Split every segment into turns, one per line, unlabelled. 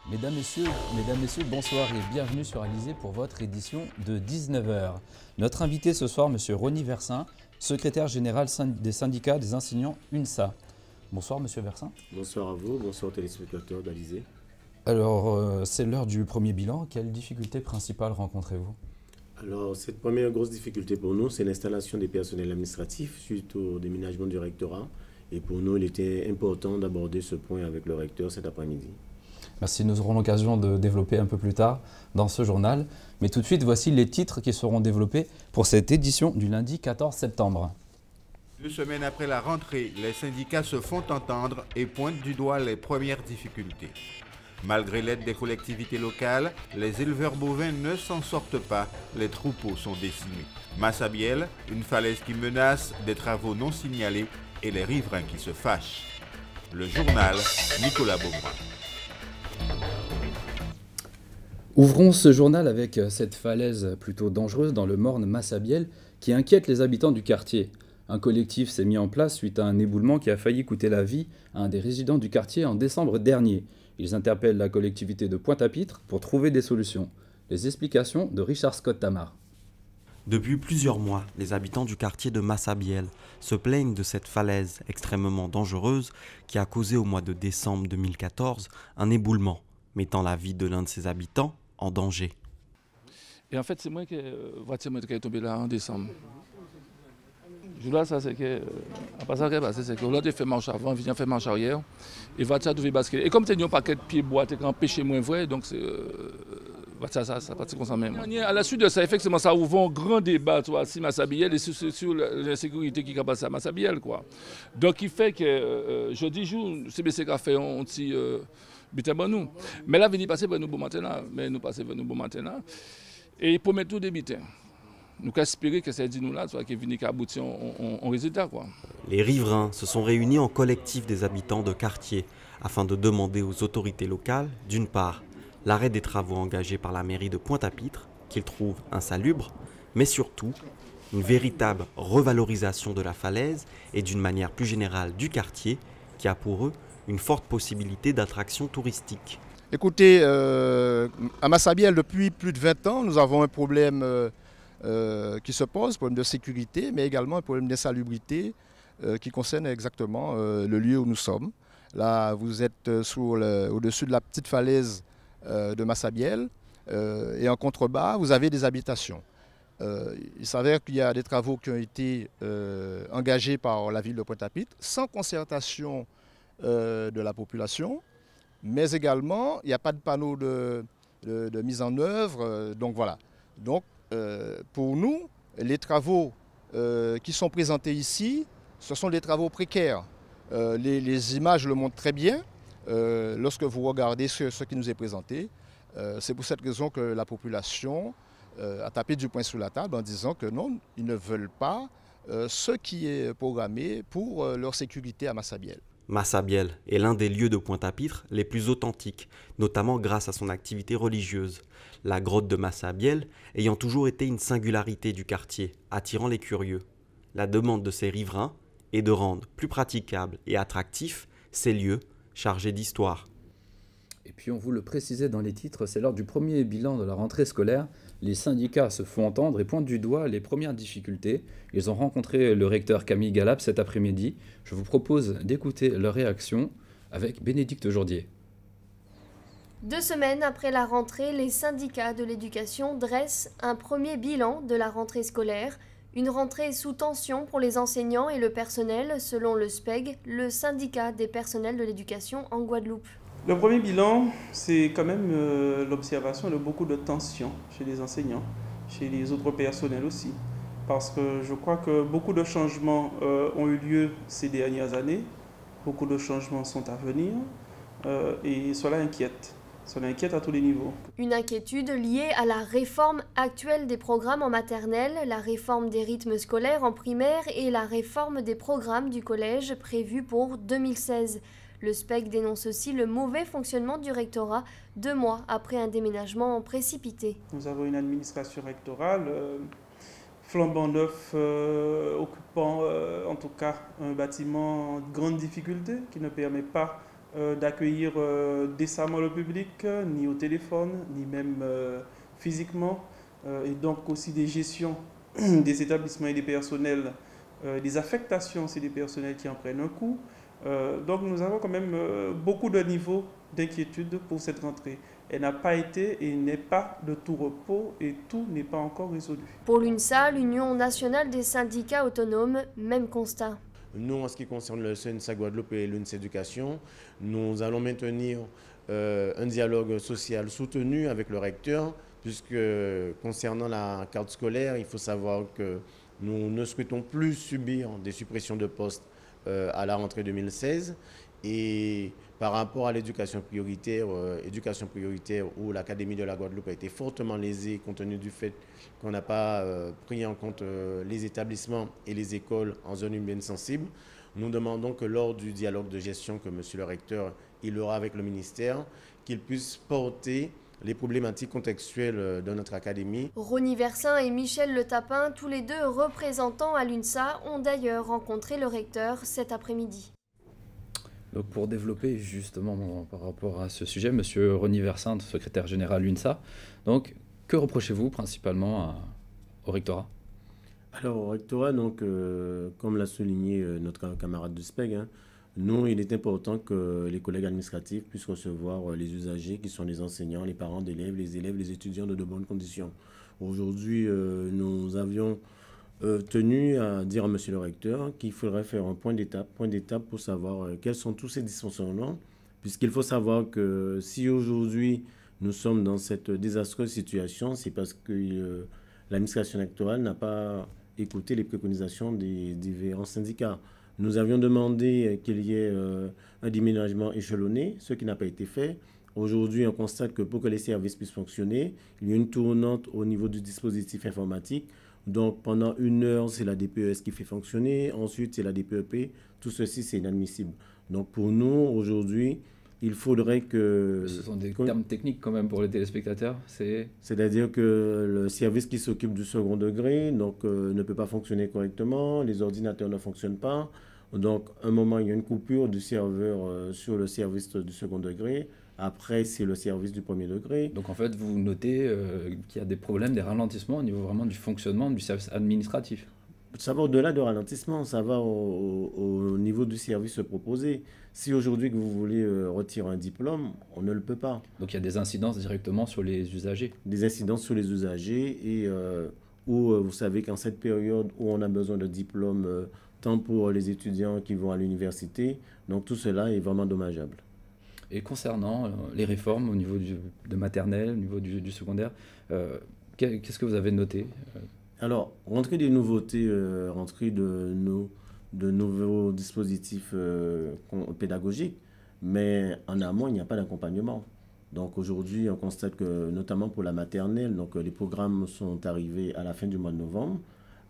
Mesdames, Messieurs, bonsoir et bienvenue sur Alizé pour votre édition de 19 heures. Notre invité ce soir, M. Rony Versin, secrétaire général des syndicats des enseignants UNSA. Bonsoir M. Versin.
Bonsoir à vous, bonsoir aux téléspectateurs d'Alizé.
Alors, c'est l'heure du premier bilan. Quelles difficultés principales rencontrez-vous?
Alors, cette première grosse difficulté pour nous, c'est l'installation des personnels administratifs suite au déménagement du rectorat. Et pour nous, il était important d'aborder ce point avec le recteur cet après-midi.
Merci, nous aurons l'occasion de développer un peu plus tard dans ce journal. Mais tout de suite, voici les titres qui seront développés pour cette édition du lundi 14 septembre.
2 semaines après la rentrée, les syndicats se font entendre et pointent du doigt les premières difficultés. Malgré l'aide des collectivités locales, les éleveurs bovins ne s'en sortent pas, les troupeaux sont décimés. Massabielle, une falaise qui menace, des travaux non signalés et les riverains qui se fâchent. Le journal, Nicolas Beaugrand.
Ouvrons ce journal avec cette falaise plutôt dangereuse dans le morne Massabielle qui inquiète les habitants du quartier. Un collectif s'est mis en place suite à un éboulement qui a failli coûter la vie à un des résidents du quartier en décembre dernier. Ils interpellent la collectivité de Pointe-à-Pitre pour trouver des solutions. Les explications de Richard Scott Tamar.
Depuis plusieurs mois, les habitants du quartier de Massabielle se plaignent de cette falaise extrêmement dangereuse qui a causé au mois de décembre 2014 un éboulement, mettant la vie de l'un de ses habitants en danger.
Et en fait, c'est moi qui est tombé là en décembre. Je vois ça, c'est que, après ça, c'est que l'autre fait marche avant, vient faire marche arrière, et voiture devait basculer. Et comme tu as un paquet de pieds bois, tu es empêché moins vrai, donc c'est. Ça partit comme ça même. À la suite de ça, effectivement, ça ouvre un grand débat, si Massabielle et sur l'insécurité qui est passée à Massabielle, quoi. Donc, il fait que jeudi jour, CBC a fait un petit. Nous. Mais là, venir passer vers nous bon maintenant, mais nous passer vers nous bon maintenant. Et pour mettre tout débuter. Nous espérons que c'est dit nous là, soit qui vient aboutir en résultat, quoi.
Les riverains se sont réunis en collectif des habitants de quartier afin de demander aux autorités locales, d'une part, l'arrêt des travaux engagés par la mairie de Pointe-à-Pitre, qu'ils trouvent insalubres, mais surtout, une véritable revalorisation de la falaise et d'une manière plus générale du quartier qui a pour eux une forte possibilité d'attraction touristique.
Écoutez, à Massabielle, depuis plus de 20 ans, nous avons un problème qui se pose, un problème de sécurité, mais également un problème d'insalubrité qui concerne exactement le lieu où nous sommes. Là, vous êtes au-dessus de la petite falaise de Massabielle et en contrebas, vous avez des habitations. Il s'avère qu'il y a des travaux qui ont été engagés par la ville de Pointe-à-Pitre sans concertation de la population, mais également il n'y a pas de panneau de mise en œuvre, donc voilà. Donc pour nous, les travaux qui sont présentés ici, ce sont des travaux précaires. Les images le montrent très bien lorsque vous regardez ce qui nous est présenté. C'est pour cette raison que la population a tapé du poing sur la table en disant que non, ils ne veulent pas ce qui est programmé pour leur sécurité à Massabielle.
Massabielle est l'un des lieux de Pointe-à-Pitre les plus authentiques, notamment grâce à son activité religieuse. La grotte de Massabielle ayant toujours été une singularité du quartier, attirant les curieux. La demande de ses riverains est de rendre plus praticables et attractifs ces lieux chargés d'histoire.
Et puis on vous le précisait dans les titres, c'est lors du premier bilan de la rentrée scolaire. Les syndicats se font entendre et pointent du doigt les premières difficultés. Ils ont rencontré le recteur Camille Galap cet après-midi. Je vous propose d'écouter leur réaction avec Bénédicte Jourdier.
2 semaines après la rentrée, les syndicats de l'éducation dressent un premier bilan de la rentrée scolaire. Une rentrée sous tension pour les enseignants et le personnel, selon le SPEG, le syndicat des personnels de l'éducation en Guadeloupe.
Le premier bilan, c'est quand même l'observation de beaucoup de tensions chez les enseignants, chez les autres personnels aussi. Parce que je crois que beaucoup de changements ont eu lieu ces dernières années, beaucoup de changements sont à venir et cela inquiète. Cela inquiète à tous les niveaux.
Une inquiétude liée à la réforme actuelle des programmes en maternelle, la réforme des rythmes scolaires en primaire et la réforme des programmes du collège prévue pour 2016. Le SPEC dénonce aussi le mauvais fonctionnement du rectorat 2 mois après un déménagement précipité.
Nous avons une administration rectorale flambant neuf, occupant en tout cas un bâtiment de grande difficulté qui ne permet pas d'accueillir décemment le public, ni au téléphone, ni même physiquement, et donc aussi des gestions des établissements et des personnels, des affectations aussi des personnels qui en prennent un coup. Donc nous avons quand même beaucoup de niveaux d'inquiétude pour cette rentrée. Elle n'a pas été et n'est pas de tout repos et tout n'est pas encore résolu.
Pour l'UNSA, l'Union nationale des syndicats autonomes, même constat.
Nous, en ce qui concerne le CNSA Guadeloupe et l'UNSA Éducation, nous allons maintenir un dialogue social soutenu avec le recteur, puisque concernant la carte scolaire, il faut savoir que nous ne souhaitons plus subir des suppressions de postes à la rentrée 2016. Et par rapport à l'éducation prioritaire où l'Académie de la Guadeloupe a été fortement lésée compte tenu du fait qu'on n'a pas pris en compte les établissements et les écoles en zone urbaine sensible, nous demandons que lors du dialogue de gestion que monsieur le recteur il aura avec le ministère, qu'il puisse porter les problématiques contextuelles de notre académie.
Ronny Versin et Michel Le Tapin, tous les deux représentants à l'UNSA, ont d'ailleurs rencontré le recteur cet après-midi.
Donc pour développer justement par rapport à ce sujet, monsieur Ronny Versin, secrétaire général UNSA, donc que reprochez-vous principalement au rectorat?
Alors au rectorat, donc, comme l'a souligné notre camarade de SPEG, nous, il est important que les collègues administratifs puissent recevoir les usagers qui sont les enseignants, les parents d'élèves, les étudiants de bonnes conditions. Aujourd'hui, nous avions tenu à dire à monsieur le recteur qu'il faudrait faire un point d'étape pour savoir quels sont tous ces dysfonctionnements, puisqu'il faut savoir que si aujourd'hui nous sommes dans cette désastreuse situation, c'est parce que l'administration électorale n'a pas écouté les préconisations des différents syndicats. Nous avions demandé qu'il y ait un déménagement échelonné, ce qui n'a pas été fait. Aujourd'hui, on constate que pour que les services puissent fonctionner, il y a une tournante au niveau du dispositif informatique. Donc, pendant 1 heure, c'est la DPES qui fait fonctionner. Ensuite, c'est la DPEP. Tout ceci, c'est inadmissible. Donc, pour nous, aujourd'hui, il faudrait que...
Ce sont des termes techniques quand même pour les téléspectateurs.
C'est-à-dire que le service qui s'occupe du second degré donc, ne peut pas fonctionner correctement. Les ordinateurs ne fonctionnent pas. Donc, à un moment, il y a une coupure du serveur sur le service du second degré. Après, c'est le service du premier degré.
Donc en fait, vous notez qu'il y a des problèmes, des ralentissements au niveau vraiment du fonctionnement du service administratif.
Ça va au-delà de ralentissement, ça va au niveau du service proposé. Si aujourd'hui que vous voulez retirer un diplôme, on ne le peut pas.
Donc il y a des incidences directement sur les usagers.
Des incidences sur les usagers et où vous savez qu'en cette période où on a besoin de diplômes, tant pour les étudiants qui vont à l'université, donc tout cela est vraiment dommageable.
Et concernant les réformes au niveau de maternelle, au niveau du secondaire, qu'est-ce que vous avez noté?
Alors, rentrée des nouveautés, rentrée de nouveaux dispositifs pédagogiques, mais en amont, il n'y a pas d'accompagnement. Donc aujourd'hui, on constate que, notamment pour la maternelle, donc, les programmes sont arrivés à la fin du mois de novembre,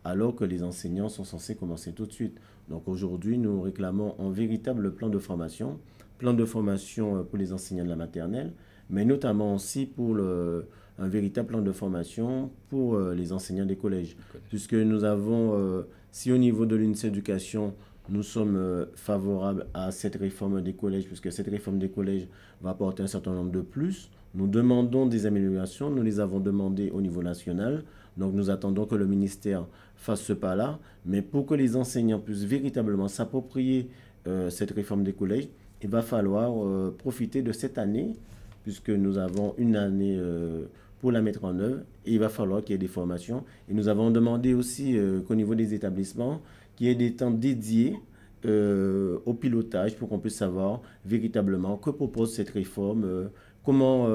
alors que les enseignants sont censés commencer tout de suite. Donc aujourd'hui, nous réclamons un véritable plan de formation pour les enseignants de la maternelle, mais notamment aussi pour un véritable plan de formation pour les enseignants des collèges. Puisque nous avons, si au niveau de l'UNSA Éducation, nous sommes favorables à cette réforme des collèges, puisque cette réforme des collèges va apporter un certain nombre de plus, nous demandons des améliorations, nous les avons demandées au niveau national, donc nous attendons que le ministère fasse ce pas-là, mais pour que les enseignants puissent véritablement s'approprier cette réforme des collèges, il va falloir profiter de cette année, puisque nous avons une année pour la mettre en œuvre, et il va falloir qu'il y ait des formations. Et nous avons demandé aussi qu'au niveau des établissements, qu'il y ait des temps dédiés au pilotage pour qu'on puisse savoir véritablement que propose cette réforme, comment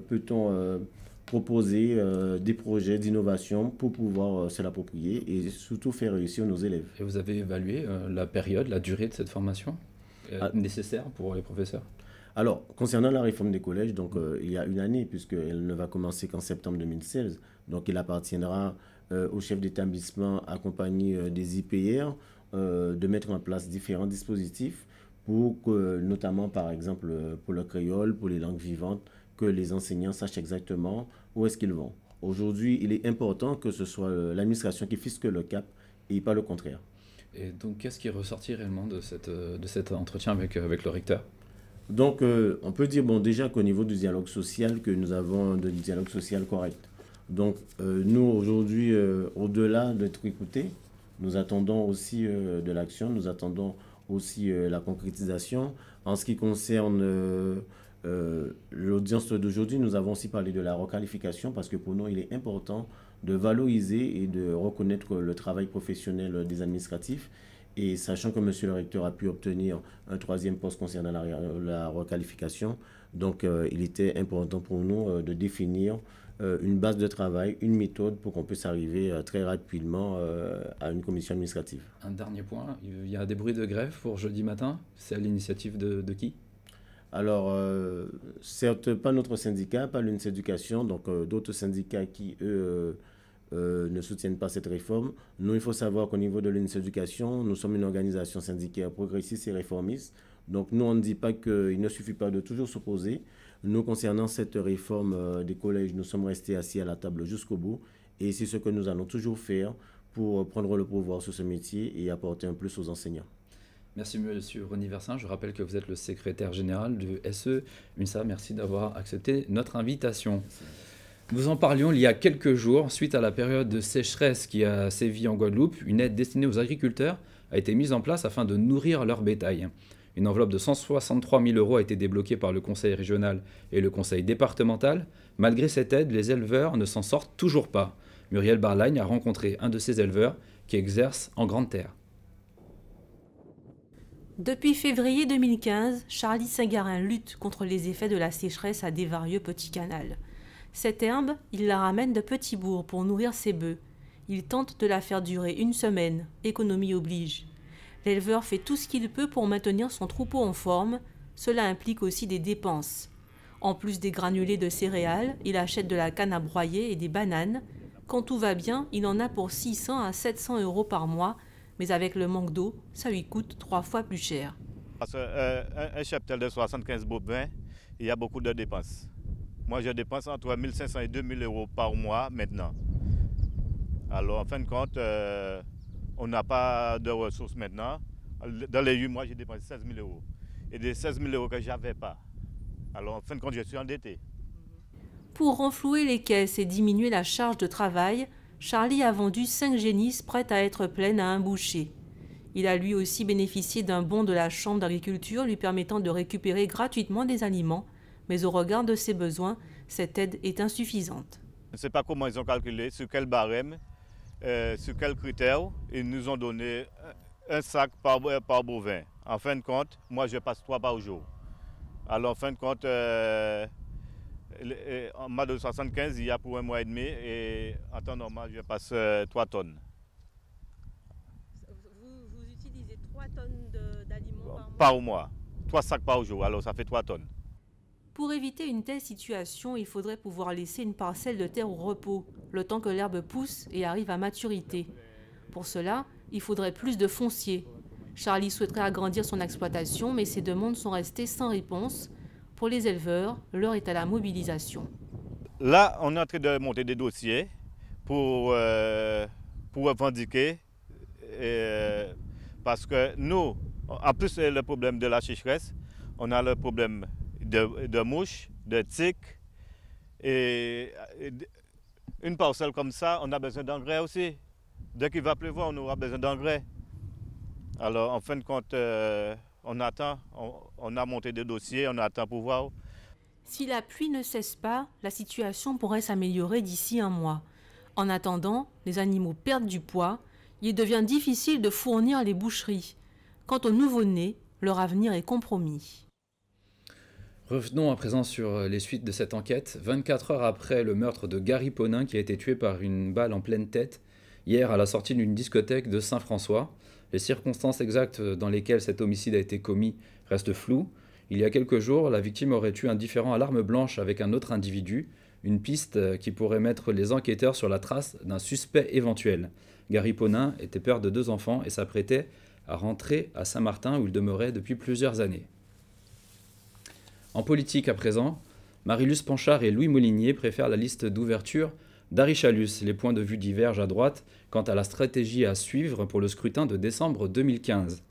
peut-on proposer des projets d'innovation pour pouvoir se l'approprier et surtout faire réussir nos élèves.
Et vous avez évalué la période, la durée de cette formation nécessaire pour les professeurs?
Alors, concernant la réforme des collèges, donc, il y a une année, puisqu'elle ne va commencer qu'en septembre 2016. Donc, il appartiendra aux chefs d'établissement accompagnés des IPR de mettre en place différents dispositifs pour que, notamment, par exemple, pour le créole, pour les langues vivantes, que les enseignants sachent exactement où est-ce qu'ils vont. Aujourd'hui, il est important que ce soit l'administration qui fixe le cap et pas le contraire.
Et donc, qu'est-ce qui est ressorti réellement de cet entretien avec le recteur?
Donc, on peut dire, bon, déjà qu'au niveau du dialogue social, que nous avons un dialogue social correct. Donc, nous, aujourd'hui, au-delà d'être écoutés, nous attendons aussi de l'action, nous attendons aussi la concrétisation. En ce qui concerne l'audience d'aujourd'hui, nous avons aussi parlé de la requalification parce que pour nous, il est important de valoriser et de reconnaître le travail professionnel des administratifs. Et sachant que M. le recteur a pu obtenir un 3e poste concernant la requalification, donc il était important pour nous de définir une base de travail, une méthode pour qu'on puisse arriver très rapidement à une commission administrative.
Un dernier point, il y a des bruits de grève pour jeudi matin. C'est à l'initiative de qui?
Alors, certes, pas notre syndicat, pas l'UNS Éducation, donc d'autres syndicats qui, eux, ne soutiennent pas cette réforme. Nous, il faut savoir qu'au niveau de l'UNS Éducation, nous sommes une organisation syndicale progressiste et réformiste. Donc, nous, on ne dit pas qu'il ne suffit pas de toujours s'opposer. Nous, concernant cette réforme des collèges, nous sommes restés assis à la table jusqu'au bout. Et c'est ce que nous allons toujours faire pour prendre le pouvoir sur ce métier et apporter un plus aux enseignants.
Merci Monsieur René Versin. Je rappelle que vous êtes le secrétaire général du SE UNSA. Merci d'avoir accepté notre invitation. Nous en parlions il y a quelques jours. Suite à la période de sécheresse qui a sévi en Guadeloupe, une aide destinée aux agriculteurs a été mise en place afin de nourrir leur bétail. Une enveloppe de 163 000 € a été débloquée par le conseil régional et le conseil départemental. Malgré cette aide, les éleveurs ne s'en sortent toujours pas. Muriel Barlagne a rencontré un de ces éleveurs qui exerce en Grande Terre.
Depuis février 2015, Charlie Saint-Garin lutte contre les effets de la sécheresse à Desvarieux Petit Canal. Cette herbe, il la ramène de Petit-Bourg pour nourrir ses bœufs. Il tente de la faire durer une semaine, économie oblige. L'éleveur fait tout ce qu'il peut pour maintenir son troupeau en forme. Cela implique aussi des dépenses. En plus des granulés de céréales, il achète de la canne à broyer et des bananes. Quand tout va bien, il en a pour 600 à 700 € par mois, mais avec le manque d'eau, ça lui coûte 3 fois plus cher.
Parce qu'un cheptel de 75 bovins, il y a beaucoup de dépenses. Moi, je dépense entre 1 500 et 2 000 € par mois maintenant. Alors, en fin de compte, on n'a pas de ressources maintenant. Dans les 8 mois, j'ai dépensé 16 000 €. Et des 16 000 € que je n'avais pas. Alors, en fin de compte, je suis endetté.
Pour renflouer les caisses et diminuer la charge de travail, Charlie a vendu 5 génisses prêtes à être pleines à un boucher. Il a lui aussi bénéficié d'un bon de la Chambre d'agriculture lui permettant de récupérer gratuitement des aliments, mais au regard de ses besoins, cette aide est insuffisante.
Je ne sais pas comment ils ont calculé, sur quel barème, sur quels critères. Ils nous ont donné un sac par bovin. En fin de compte, moi je passe 3 par jour. Alors en fin de compte, en mois de 75, il y a pour 1 mois et demi et en temps normal, je passe 3 tonnes.
Vous utilisez 3 tonnes d'aliments
par mois 3 sacs par jour, alors ça fait 3 tonnes.
Pour éviter une telle situation, il faudrait pouvoir laisser une parcelle de terre au repos, le temps que l'herbe pousse et arrive à maturité. Pour cela, il faudrait plus de foncier. Charlie souhaiterait agrandir son exploitation, mais ses demandes sont restées sans réponse. Pour les éleveurs, l'heure est à la mobilisation.
Là, on est en train de monter des dossiers pour revendiquer. Parce que nous, en plus le problème de la sécheresse, on a le problème de mouches, de tiques. Et une parcelle comme ça, on a besoin d'engrais aussi. Dès qu'il va pleuvoir, on aura besoin d'engrais. Alors, en fin de compte, on attend, on a monté des dossiers, on attend pour voir.
Si la pluie ne cesse pas, la situation pourrait s'améliorer d'ici 1 mois. En attendant, les animaux perdent du poids, il devient difficile de fournir les boucheries. Quant aux nouveau-nés, leur avenir est compromis.
Revenons à présent sur les suites de cette enquête. 24 heures après le meurtre de Gary Ponin qui a été tué par une balle en pleine tête, hier à la sortie d'une discothèque de Saint-François. Les circonstances exactes dans lesquelles cet homicide a été commis restent floues. Il y a quelques jours, la victime aurait tué un différend à l'arme blanche avec un autre individu, une piste qui pourrait mettre les enquêteurs sur la trace d'un suspect éventuel. Gary Ponin était père de 2 enfants et s'apprêtait à rentrer à Saint-Martin où il demeurait depuis plusieurs années. En politique à présent, Marie-Luce Panchard et Louis Molinier préfèrent la liste d'ouverture d'Harry Chalus. Les points de vue divergent à droite quant à la stratégie à suivre pour le scrutin de décembre 2015.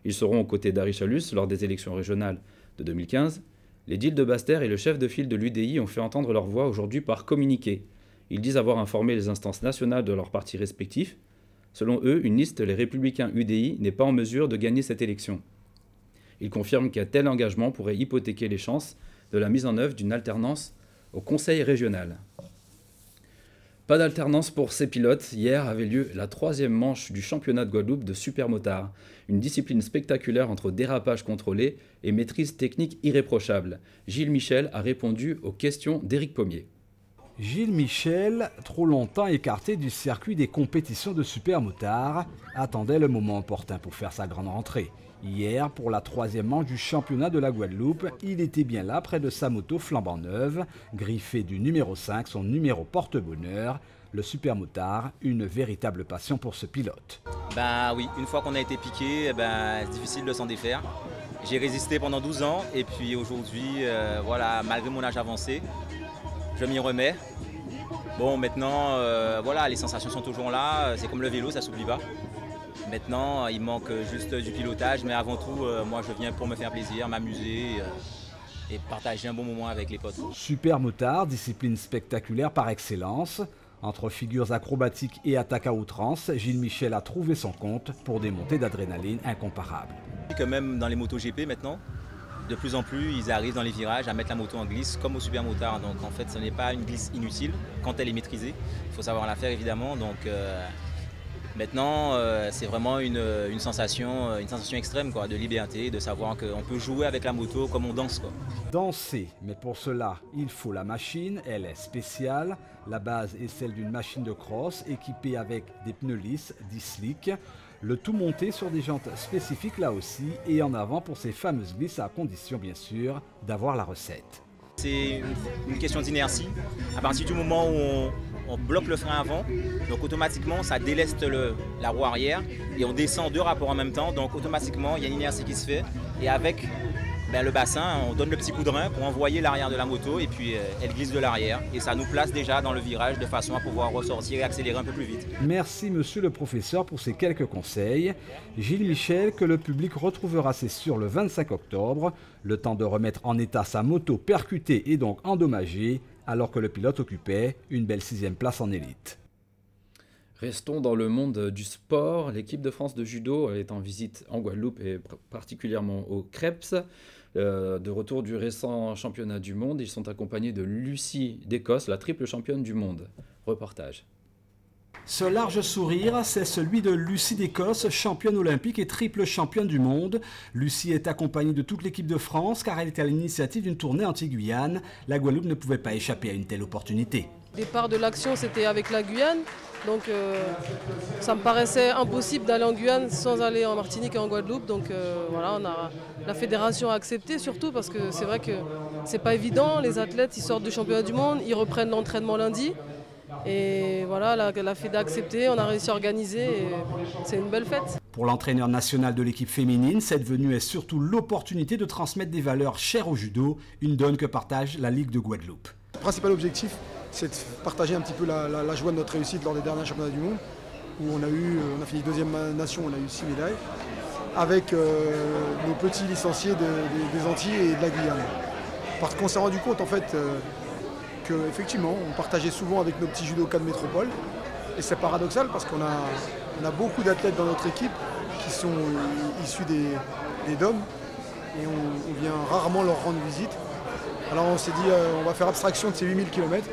Ils seront aux côtés d'Harry Chalus lors des élections régionales de 2015, l'édile de Basse-Terre et le chef de file de l'UDI ont fait entendre leur voix aujourd'hui par communiqué. Ils disent avoir informé les instances nationales de leurs partis respectifs. Selon eux, une liste Les Républicains UDI n'est pas en mesure de gagner cette élection. Ils confirment qu'un tel engagement pourrait hypothéquer les chances de la mise en œuvre d'une alternance au Conseil régional. Pas d'alternance pour ces pilotes. Hier avait lieu la 3e manche du championnat de Guadeloupe de supermotard, une discipline spectaculaire entre dérapage contrôlé et maîtrise technique irréprochable. Gilles Michel a répondu aux questions d'Éric Pommier.
Gilles Michel, trop longtemps écarté du circuit des compétitions de supermotard, attendait le moment opportun pour faire sa grande rentrée. Hier, pour la 3e manche du championnat de la Guadeloupe, il était bien là près de sa moto flambant neuve, griffée du numéro 5, son numéro porte-bonheur. Le supermotard, une véritable passion pour ce pilote.
Ben oui, une fois qu'on a été piqué, c'est difficile de s'en défaire. J'ai résisté pendant 12 ans et puis aujourd'hui, voilà, malgré mon âge avancé, je m'y remets. Bon, maintenant, voilà, les sensations sont toujours là, c'est comme le vélo, ça ne s'oublie pas. Maintenant, il manque juste du pilotage, mais avant tout, moi je viens pour me faire plaisir, m'amuser et partager un bon moment avec les potes.
Supermotard, discipline spectaculaire par excellence. Entre figures acrobatiques et attaques à outrance, Gilles Michel a trouvé son compte pour des montées d'adrénaline incomparables.
Que même dans les motos GP maintenant, de plus en plus, ils arrivent dans les virages à mettre la moto en glisse comme au supermotard. Donc en fait, ce n'est pas une glisse inutile quand elle est maîtrisée. Il faut savoir la faire évidemment. Donc maintenant, c'est vraiment une sensation extrême quoi, de liberté, de savoir qu'on peut jouer avec la moto comme on danse. Quoi.
Danser, mais pour cela, il faut la machine, elle est spéciale. La base est celle d'une machine de cross équipée avec des pneus lisses, 10 slick. Le tout monté sur des jantes spécifiques là aussi et en avant pour ces fameuses glisses à condition bien sûr d'avoir la recette.
C'est une question d'inertie. À partir du moment où on bloque le frein avant, donc automatiquement ça déleste la roue arrière et on descend 2 rapports en même temps, donc automatiquement il y a une inertie qui se fait et avec le bassin, on donne le petit coup de rein pour envoyer l'arrière de la moto et puis elle glisse de l'arrière et ça nous place déjà dans le virage de façon à pouvoir ressortir et accélérer un peu plus vite.
Merci monsieur le professeur pour ces quelques conseils. Gilles Michel que le public retrouvera c'est sûr le 25 octobre, le temps de remettre en état sa moto percutée et donc endommagée alors que le pilote occupait une belle 6e place en élite.
Restons dans le monde du sport. L'équipe de France de judo est en visite en Guadeloupe et particulièrement au Creps. De retour du récent championnat du monde, ils sont accompagnés de Lucie d'Écosse, la triple championne du monde. Reportage.
Ce large sourire, c'est celui de Lucie d'Écosse, championne olympique et triple championne du monde. Lucie est accompagnée de toute l'équipe de France car elle était à l'initiative d'une tournée anti-Guyane. La Guadeloupe ne pouvait pas échapper à une telle opportunité.
Le départ de l'action, c'était avec la Guyane. Donc ça me paraissait impossible d'aller en Guyane sans aller en Martinique et en Guadeloupe. Donc voilà, la fédération a accepté surtout parce que c'est vrai que c'est pas évident. Les athlètes, ils sortent du championnat du monde, ils reprennent l'entraînement lundi. Et voilà, la Fédé a accepté, on a réussi à organiser et c'est une belle fête.
Pour l'entraîneur national de l'équipe féminine, cette venue est surtout l'opportunité de transmettre des valeurs chères au judo, une donne que partage la Ligue de Guadeloupe.
Le principal objectif, c'est de partager un petit peu la joie de notre réussite lors des derniers championnats du monde, où on a fini 2e nation, on a eu 6 médailles, avec nos petits licenciés des Antilles et de la Guyane. Parce qu'on s'est rendu compte en fait qu'effectivement, on partageait souvent avec nos petits judokas de métropole, et c'est paradoxal parce qu'on a beaucoup d'athlètes dans notre équipe qui sont issus des DOM, et on vient rarement leur rendre visite. Alors on s'est dit, on va faire abstraction de ces 8000 km.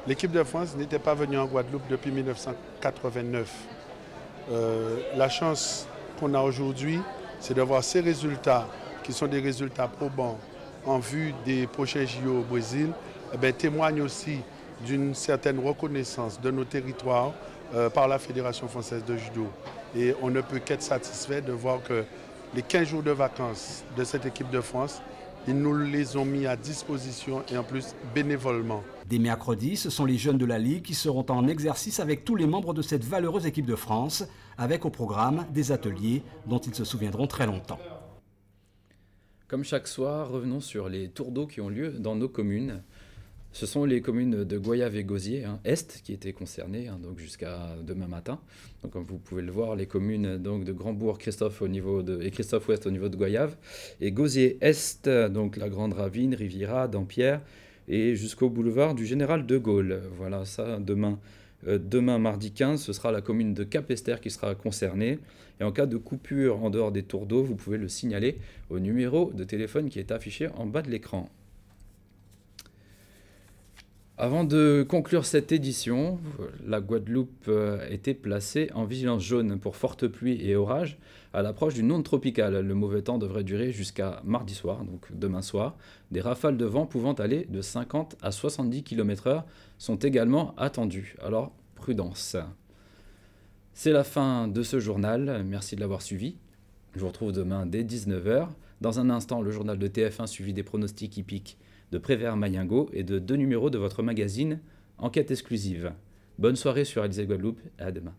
L'équipe de France n'était pas venue en Guadeloupe depuis 1989. La chance qu'on a aujourd'hui, c'est de voir ces résultats, qui sont des résultats probants en vue des prochains JO au Brésil, témoignent aussi d'une certaine reconnaissance de nos territoires par la Fédération française de judo. Et on ne peut qu'être satisfait de voir que les 15 jours de vacances de cette équipe de France, ils nous les ont mis à disposition et en plus bénévolement.
Dès mercredi, ce sont les jeunes de la Ligue qui seront en exercice avec tous les membres de cette valeureuse équipe de France, avec au programme des ateliers dont ils se souviendront très longtemps.
Comme chaque soir, revenons sur les tours d'eau qui ont lieu dans nos communes. Ce sont les communes de Goyave et Gosier, Est, qui étaient concernées, donc jusqu'à demain matin. Donc, comme vous pouvez le voir, les communes donc, de Grandbourg, Christophe et Christophe Ouest au niveau de Goyave, et Gosier Est, donc la Grande Ravine, Riviera, Dampierre, et jusqu'au boulevard du Général de Gaulle. Voilà, ça, demain. Demain, mardi 15, ce sera la commune de Cap-Esther qui sera concernée. Et en cas de coupure en dehors des tours d'eau, vous pouvez le signaler au numéro de téléphone qui est affiché en bas de l'écran. Avant de conclure cette édition, la Guadeloupe a été placée en vigilance jaune pour fortes pluies et orages à l'approche d'une onde tropicale. Le mauvais temps devrait durer jusqu'à mardi soir, donc demain soir. Des rafales de vent pouvant aller de 50 à 70 km/h sont également attendues. Alors, prudence. C'est la fin de ce journal. Merci de l'avoir suivi. Je vous retrouve demain dès 19h. Dans un instant, le journal de TF1 suivi des pronostics hippiques de Prévert Mayingo et de 2 numéros de votre magazine Enquête exclusive. Bonne soirée sur Alizé Guadeloupe et à demain.